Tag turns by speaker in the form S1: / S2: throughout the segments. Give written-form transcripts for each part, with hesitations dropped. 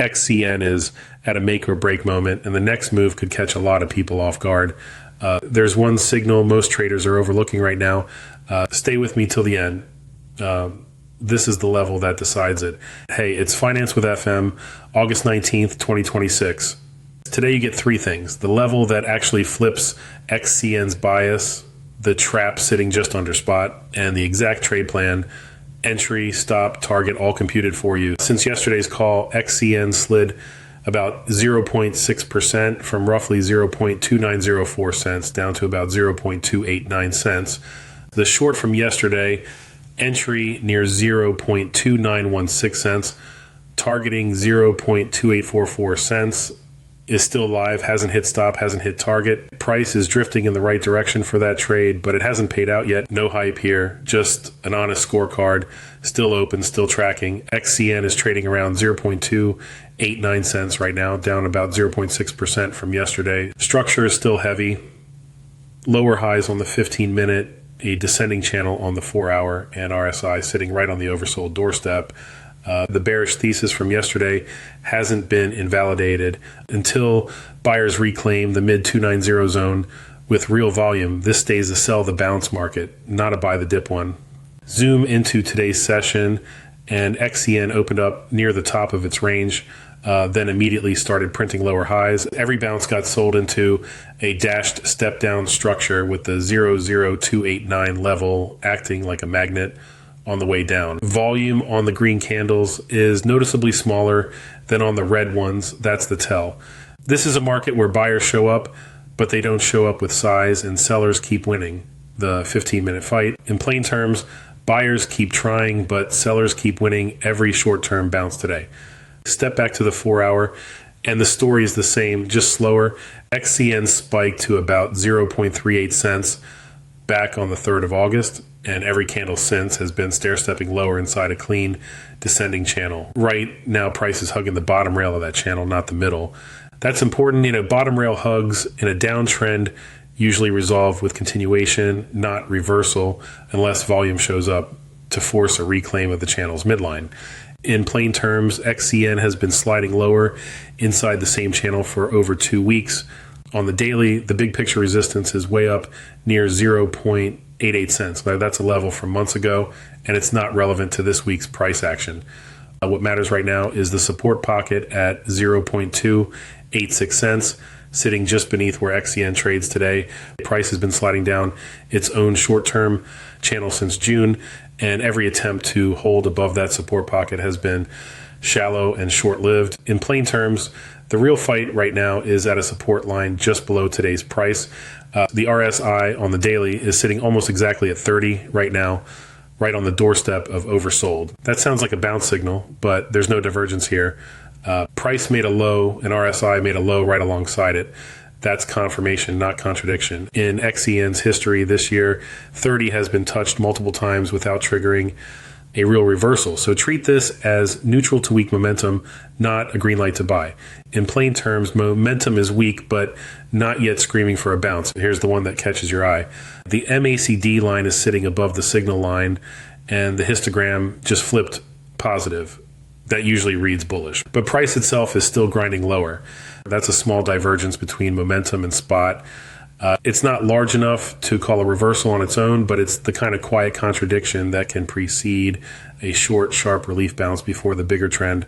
S1: XCN is at a make or break moment, and the next move could catch a lot of people off guard. There's one signal most traders are overlooking right now. Stay with me till the end. This is the level that decides it. Hey, it's Finance with FM, August 19th, 2026. Today you get three things. The level that actually flips XCN's bias, the trap sitting just under spot, and the exact trade plan, entry, stop, target, all computed for you. Since yesterday's call, XCN slid about 0.6% from roughly 0.2904 cents down to about 0.289 cents. The short from yesterday, entry near 0.2916 cents, targeting 0.2844 cents, is still live, hasn't hit stop, hasn't hit target. Price is drifting in the right direction for that trade, but it hasn't paid out yet. No hype here, just an honest scorecard. Still open, still tracking. XCN is trading around 0.289 cents right now, down about 0.6% from yesterday. Structure is still heavy. Lower highs on the 15-minute, a descending channel on the 4-hour, and RSI sitting right on the oversold doorstep. The bearish thesis from yesterday hasn't been invalidated until buyers reclaim the mid 290 zone with real volume. This stays a sell the bounce market, not a buy the dip one. Zoom into today's session, and XCN opened up near the top of its range, then immediately started printing lower highs. Every bounce got sold into a dashed step down structure with the 00289 level acting like a magnet on the way down. Volume on the green candles is noticeably smaller than on the red ones. That's the tell. This is a market where buyers show up, but they don't show up with size, and sellers keep winning the 15-minute fight. In plain terms, buyers keep trying, but sellers keep winning every short-term bounce today. Step back to the 4-hour, and the story is the same, just slower. XCN spiked to about 0.38 cents back on the 3rd of August, and every candle since has been stair-stepping lower inside a clean descending channel. Right now, price is hugging the bottom rail of that channel, not the middle. That's important. Bottom rail hugs in a downtrend usually resolve with continuation, not reversal, unless volume shows up to force a reclaim of the channel's midline. In plain terms, XCN has been sliding lower inside the same channel for over 2 weeks. On the daily, the big picture resistance is way up near 0.88 cents. That's a level from months ago, and it's not relevant to this week's price action. What matters right now is the support pocket at 0.286 cents, sitting just beneath where XCN trades today. The price has been sliding down its own short-term channel since June, and every attempt to hold above that support pocket has been shallow and short-lived. In plain terms, the real fight right now is at a support line just below today's price. The RSI on the daily is sitting almost exactly at 30 right now, right on the doorstep of oversold. That sounds like a bounce signal, but there's no divergence here. Price made a low and RSI made a low right alongside it. That's confirmation, not contradiction. In XCN's history this year, 30 has been touched multiple times without triggering a real reversal. So treat this as neutral to weak momentum, not a green light to buy. In plain terms, momentum is weak, but not yet screaming for a bounce. Here's the one that catches your eye. The MACD line is sitting above the signal line, and the histogram just flipped positive. That usually reads bullish. But price itself is still grinding lower. That's a small divergence between momentum and spot. It's not large enough to call a reversal on its own, but it's the kind of quiet contradiction that can precede a short, sharp relief bounce before the bigger trend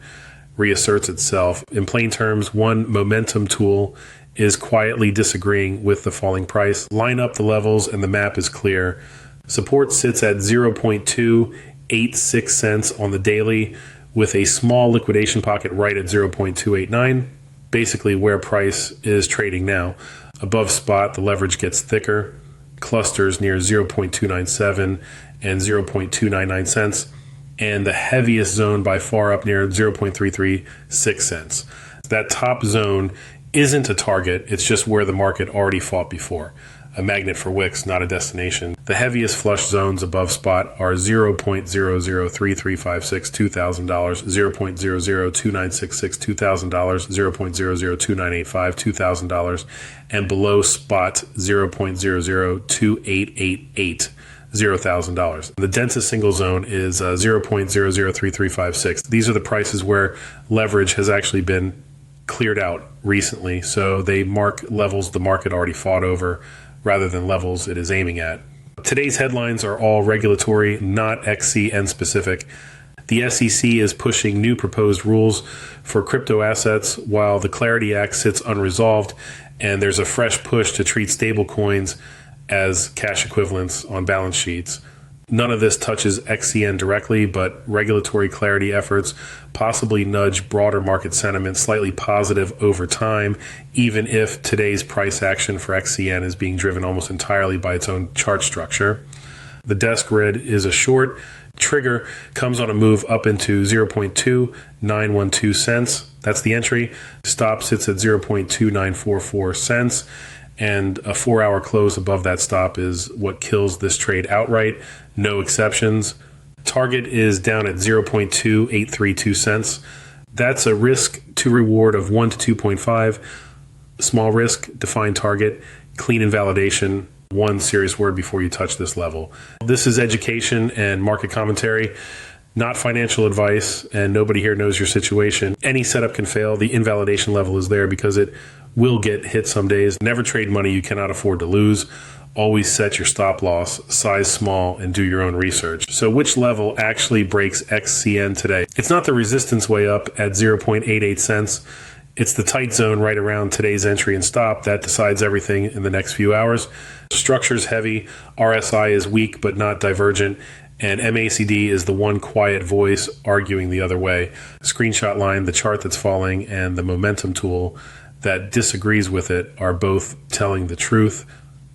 S1: reasserts itself. In plain terms, one momentum tool is quietly disagreeing with the falling price. Line up the levels and the map is clear. Support sits at 0.286 cents on the daily with a small liquidation pocket right at 0.289, basically where price is trading now. Above spot, the leverage gets thicker, clusters near 0.297 and 0.299 cents, and the heaviest zone by far up near 0.336 cents. That top zone isn't a target, it's just where the market already fought before. A magnet for wicks, not a destination. The heaviest flush zones above spot are 0.003356 $2,000, 0.002966 $2,000, 0.002985 $2,000, and below spot 0.002888 $0,000. The densest single zone is 0.003356. These are the prices where leverage has actually been cleared out recently. So they mark levels the market already fought over rather than levels it is aiming at. Today's headlines are all regulatory, not XCN specific. The SEC is pushing new proposed rules for crypto assets while the Clarity Act sits unresolved, and there's a fresh push to treat stablecoins as cash equivalents on balance sheets. None of this touches XCN directly, but regulatory clarity efforts possibly nudge broader market sentiment slightly positive over time, even if today's price action for XCN is being driven almost entirely by its own chart structure. The desk grid is a short. Trigger comes on a move up into 0.2912 cents. That's the entry. Stop sits at 0.2944 cents. And a 4-hour close above that stop is what kills this trade outright. No exceptions. Target is down at 0.2832 cents. That's a risk to reward of 1 to 2.5. Small risk, defined target, clean invalidation. One serious word before you touch this level. This is education and market commentary, not financial advice, and nobody here knows your situation. Any setup can fail. The invalidation level is there because it will get hit some days. Never trade money you cannot afford to lose. Always set your stop loss, size small, and do your own research. So which level actually breaks XCN today? It's not the resistance way up at 0.88 cents. It's the tight zone right around today's entry and stop that decides everything in the next few hours. Structure's heavy, RSI is weak but not divergent, and MACD is the one quiet voice arguing the other way. Screenshot line, the chart that's falling, and the momentum tool that disagrees with it are both telling the truth,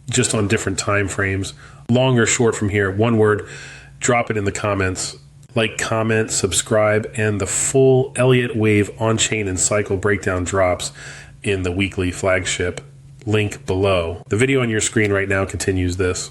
S1: just on different time frames. Long or short from here, one word, drop it in the comments. Like, comment, subscribe, and the full Elliott Wave on-chain and cycle breakdown drops in the weekly flagship. Link below. The video on your screen right now continues this.